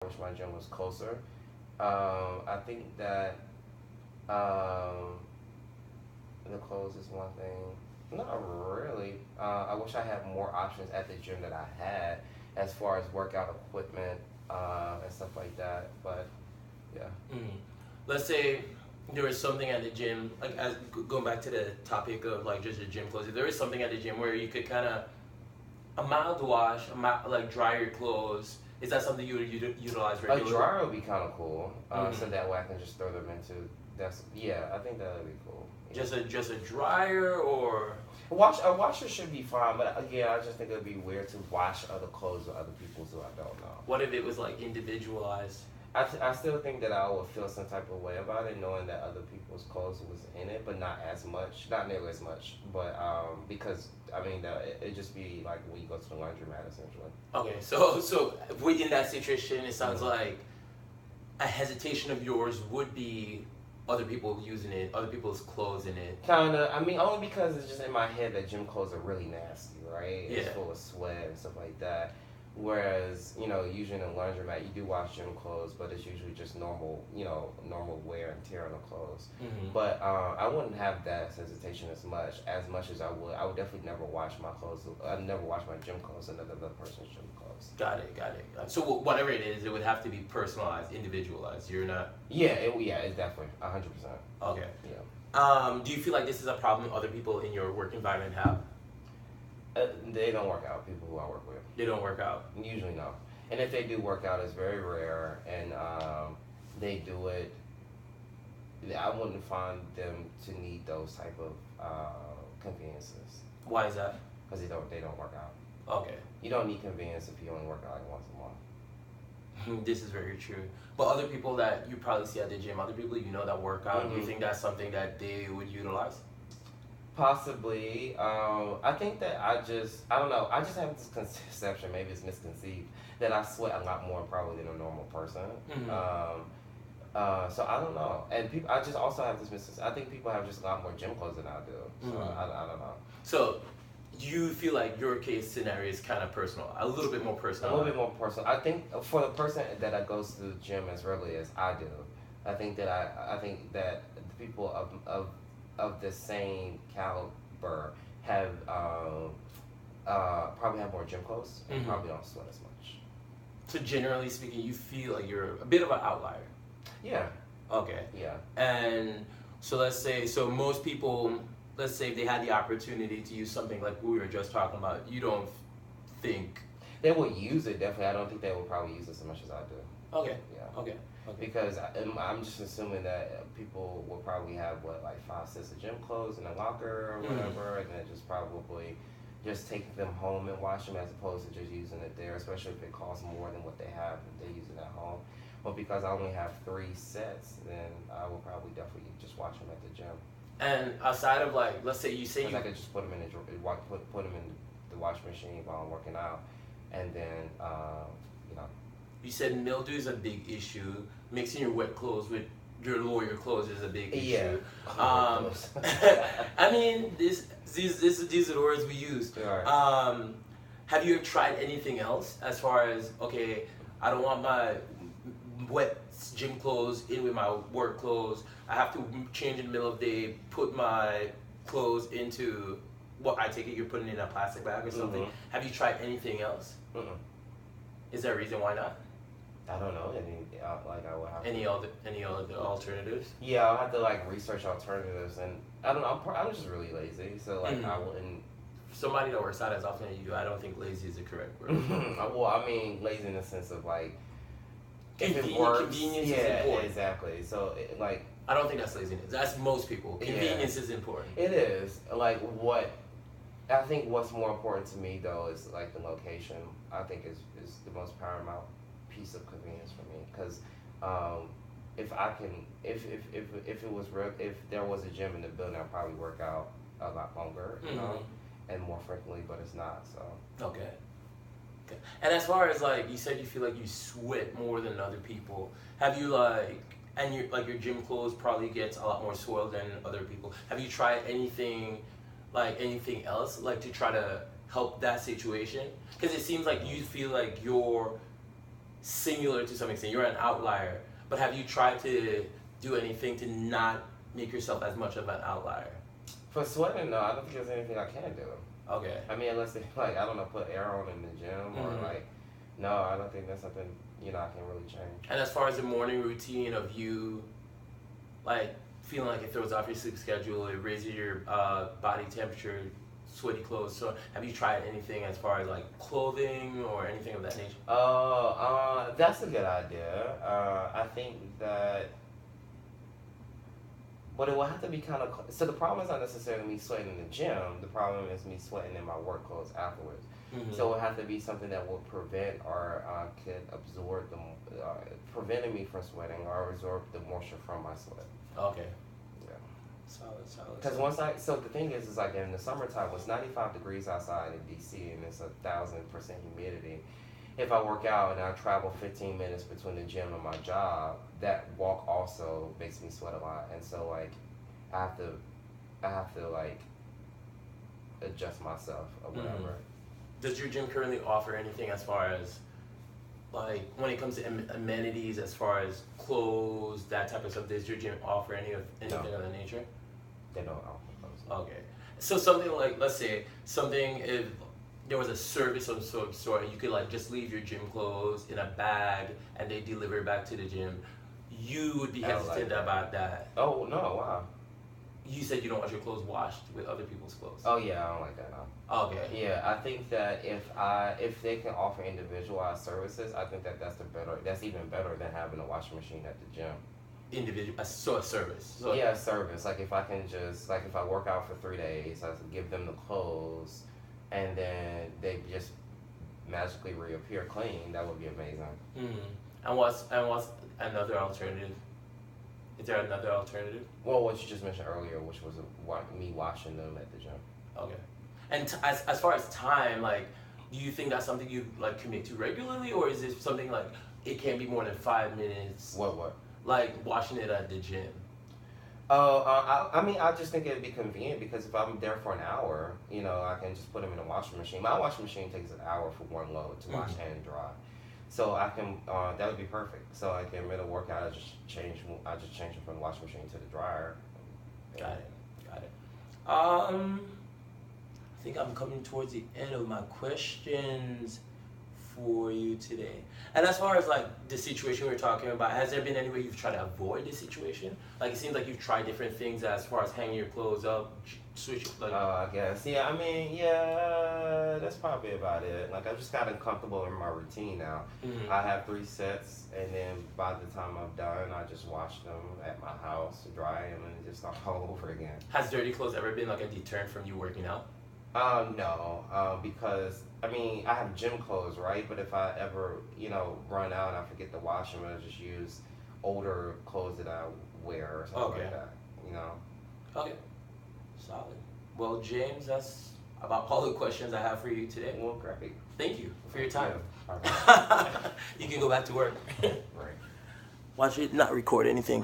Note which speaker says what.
Speaker 1: wish my gym was closer. I think that um, the clothes is one thing. Not really. I wish I had more options at the gym that I had as far as workout equipment and stuff like that. But yeah.
Speaker 2: Mm. Let's say there is something at the gym, like going back to the topic of like just the gym clothes. If there is something at the gym where you could kind of a mild wash, like dry your clothes. Is that something you would utilize
Speaker 1: A
Speaker 2: regularly?
Speaker 1: dryer would be kind of cool, so
Speaker 2: Mm-hmm.
Speaker 1: that way I can just throw them into. That's yeah, I think that would be cool. Yeah.
Speaker 2: Just a dryer or
Speaker 1: A washer should be fine, but again, I just think it'd be weird to wash other clothes with other people's who I don't know.
Speaker 2: what if it was like individualized?
Speaker 1: I still think that I would feel some type of way about it, knowing that other people's clothes was in it, but not as much, not nearly as much. But because I mean, it just be like when you go to the laundromat essentially.
Speaker 2: Okay, so within that situation, it sounds
Speaker 1: Mhm.
Speaker 2: like a hesitation of yours would be other people using it, other people's clothes in it.
Speaker 1: Kinda. I mean, only because it's just in my head that gym clothes are really nasty, right? It's
Speaker 2: Yeah.
Speaker 1: full of sweat and stuff like that. Whereas, usually in a laundromat, you do wash gym clothes, but it's usually just normal, normal wear and tear on the clothes.
Speaker 2: Mm-hmm.
Speaker 1: But I wouldn't have that hesitation as much as I would. I would definitely never wash my clothes. I'd never wash my gym clothes in another person's gym clothes.
Speaker 2: Got it, got it. So whatever it is, it would have to be personalized, individualized. You're not
Speaker 1: Yeah, it's definitely 100%.
Speaker 2: okay.
Speaker 1: Yeah.
Speaker 2: Do you feel like this is a problem other people in your work environment have?
Speaker 1: They don't work out. People who I work with.
Speaker 2: They don't work out.
Speaker 1: Usually no. And if they do work out, it's very rare, and they do it. I wouldn't find them to need those type of conveniences
Speaker 2: Why is that?
Speaker 1: because they don't work out.
Speaker 2: Okay.
Speaker 1: You don't need convenience if you only work out like once a month.
Speaker 2: This is very true. But other people that you probably see at the gym, other people you know that work out, do you
Speaker 1: Mhm.
Speaker 2: think that's something that they would utilize?
Speaker 1: Possibly. I think that I don't know. I just have this conception, maybe it's misconceived, that I sweat a lot more probably than a normal person.
Speaker 2: Mhm.
Speaker 1: So I don't know. And people, I just also have this misconception. I think people have just a lot more gym clothes than I do. So
Speaker 2: Mhm.
Speaker 1: I don't know.
Speaker 2: So you feel like your case scenario is kind of personal, a little bit more
Speaker 1: A
Speaker 2: personal.
Speaker 1: little bit more personal. I think for the person that goes to the gym as regularly as I do, I think that the people of the same caliber have probably have more gym clothes and
Speaker 2: Mhm.
Speaker 1: probably don't sweat as much.
Speaker 2: So generally speaking, you feel like you're a bit of an outlier.
Speaker 1: Yeah,
Speaker 2: Okay.
Speaker 1: yeah.
Speaker 2: And so let's say, so most people, let's say if they had the opportunity to use something like we were just talking about, you don't think,
Speaker 1: They will use it definitely. I don't think they will probably use it as much as I do.
Speaker 2: okay,
Speaker 1: Yeah.
Speaker 2: okay, okay.
Speaker 1: Because I'm just assuming that people will probably have like 5 sets of gym clothes in a locker or
Speaker 2: Mhm.
Speaker 1: whatever, and then just probably just take them home and wash them as opposed to just using it there, especially if it costs more than what they have if they use it at home. But because I only have 3 sets, then I will probably definitely just wash them at the gym.
Speaker 2: And aside of like, let's say you say
Speaker 1: Because
Speaker 2: you,
Speaker 1: I could just put them in put them in the wash machine while I'm working out, and then you know.
Speaker 2: you said mildew is a big issue, mixing your wet clothes with your lawyer clothes is a big
Speaker 1: Yeah.
Speaker 2: issue. I mean, these are the words we use.
Speaker 1: Right.
Speaker 2: Have you tried anything else as far as, okay, I don't want my wet gym clothes in with my work clothes. I have to change in the middle of the day, put my clothes into what I take it you're putting in a plastic bag or something.
Speaker 1: Mhm.
Speaker 2: Have you tried anything else?
Speaker 1: Mm-mm.
Speaker 2: Is there a reason why not?
Speaker 1: I don't know. Like I would have.
Speaker 2: Any other alternatives?
Speaker 1: Yeah, I'll have to like research alternatives, and I don't know. I'm just really lazy, so like
Speaker 2: Mhm.
Speaker 1: I wouldn't.
Speaker 2: Somebody that works out as often as you do, I don't think lazy is the correct word.
Speaker 1: Well, I mean, lazy in the sense of like if it
Speaker 2: Convenient-
Speaker 1: works.
Speaker 2: convenience is
Speaker 1: Yeah,
Speaker 2: important.
Speaker 1: exactly. So like
Speaker 2: I don't think that's laziness. That's most people.
Speaker 1: Yeah.
Speaker 2: Convenience is important.
Speaker 1: it is like what I think what's more important to me though is like the location. I think is the most paramount piece of convenience for me because if I can if it was real if there was a gym in the building I'd probably work out a lot longer, and more frequently, but it's not. So
Speaker 2: Okay. Okay. And as far as like you said, you feel like you sweat more than other people. Have you and your gym clothes probably gets a lot more soiled than other people. Have you tried anything else to try to help that situation? Because it seems like you feel like similar to some extent. You're an outlier, but have you tried to do anything to not make yourself as much of an outlier?
Speaker 1: For sweating, no, I don't think there's anything I can do.
Speaker 2: Okay.
Speaker 1: I mean, unless they like, I don't know, put air on in the gym or like, no, I don't think that's something, you know, I can really change.
Speaker 2: And as far as the morning routine of you, like feeling like it throws off your sleep schedule, it raises your body temperature, sweaty clothes. So have you tried anything as far as like clothing or anything of that nature?
Speaker 1: That's a good idea. I think that, but it will have to be kind of. So the problem is not necessarily me sweating in the gym. The problem is me sweating in my work clothes afterwards. So it will have to be something that will prevent or could absorb preventing me from sweating or absorb the moisture from my sweat.
Speaker 2: Okay.
Speaker 1: Yeah.
Speaker 2: Solid.
Speaker 1: Because so the thing is like in the summertime, when it's 95 degrees outside in DC and it's 1,000% humidity, if I work out and I travel 15 minutes between the gym and my job, that walk also makes me sweat a lot. And so like, I have to like adjust myself or whatever.
Speaker 2: Does your gym currently offer anything as far as like when it comes to amenities, as far as clothes, that type of stuff? Does your gym offer anything of that nature?
Speaker 1: They don't offer those.
Speaker 2: Okay. So something like, let's say something if there was a service of some sort, you could like just leave your gym clothes in a bag and they deliver it back to the gym, you would be hesitant about that.
Speaker 1: Oh no! Wow.
Speaker 2: You said you don't want your clothes washed with other people's clothes.
Speaker 1: Oh yeah, I don't like that. No.
Speaker 2: Okay.
Speaker 1: Yeah, I think that if they can offer individualized services, I think that's even better than having a washing machine at the gym.
Speaker 2: A service. So
Speaker 1: yeah, service. Like if I can just like if I work out for 3 days, I give them the clothes, and then they just magically reappear clean. That would be amazing.
Speaker 2: And what's another alternative? Is there another alternative?
Speaker 1: Well, what you just mentioned earlier, which was me washing them at the gym.
Speaker 2: Okay. And as far as time, like, do you think that's something you like commit to regularly, or is it something like it can't be more than 5 minutes?
Speaker 1: What?
Speaker 2: Like washing it at the gym.
Speaker 1: I mean, I just think it'd be convenient because if I'm there for an hour, you know, I can just put them in a washing machine. My washing machine takes an hour for one load to wash and dry. So I can, that would be perfect. So like in the middle of workout, I just change it from the washing machine to the dryer.
Speaker 2: Got it. I think I'm coming towards the end of my questions for you today. And as far as like the situation we were talking about, has there been any way you've tried to avoid this situation? Like it seems like you've tried different things as far as hanging your clothes up, switch like.
Speaker 1: I guess. Yeah. I mean, yeah. That's probably about it. Like I just gotten comfortable in my routine now. I have 3 sets, and then by the time I'm done, I just wash them at my house, dry them, and just start all over again.
Speaker 2: Has dirty clothes ever been like a deterrent from you working out?
Speaker 1: No, because I mean I have gym clothes, right? But if I ever, you know, run out and I forget to wash them, I just use older clothes that I wear or something like that. You know.
Speaker 2: Okay. Solid. Well, James, that's about all the questions I have for you today.
Speaker 1: Well, great.
Speaker 2: Thank you for your time.
Speaker 1: Yeah.
Speaker 2: You can go back to work.
Speaker 1: Right.
Speaker 2: Watch it not record anything.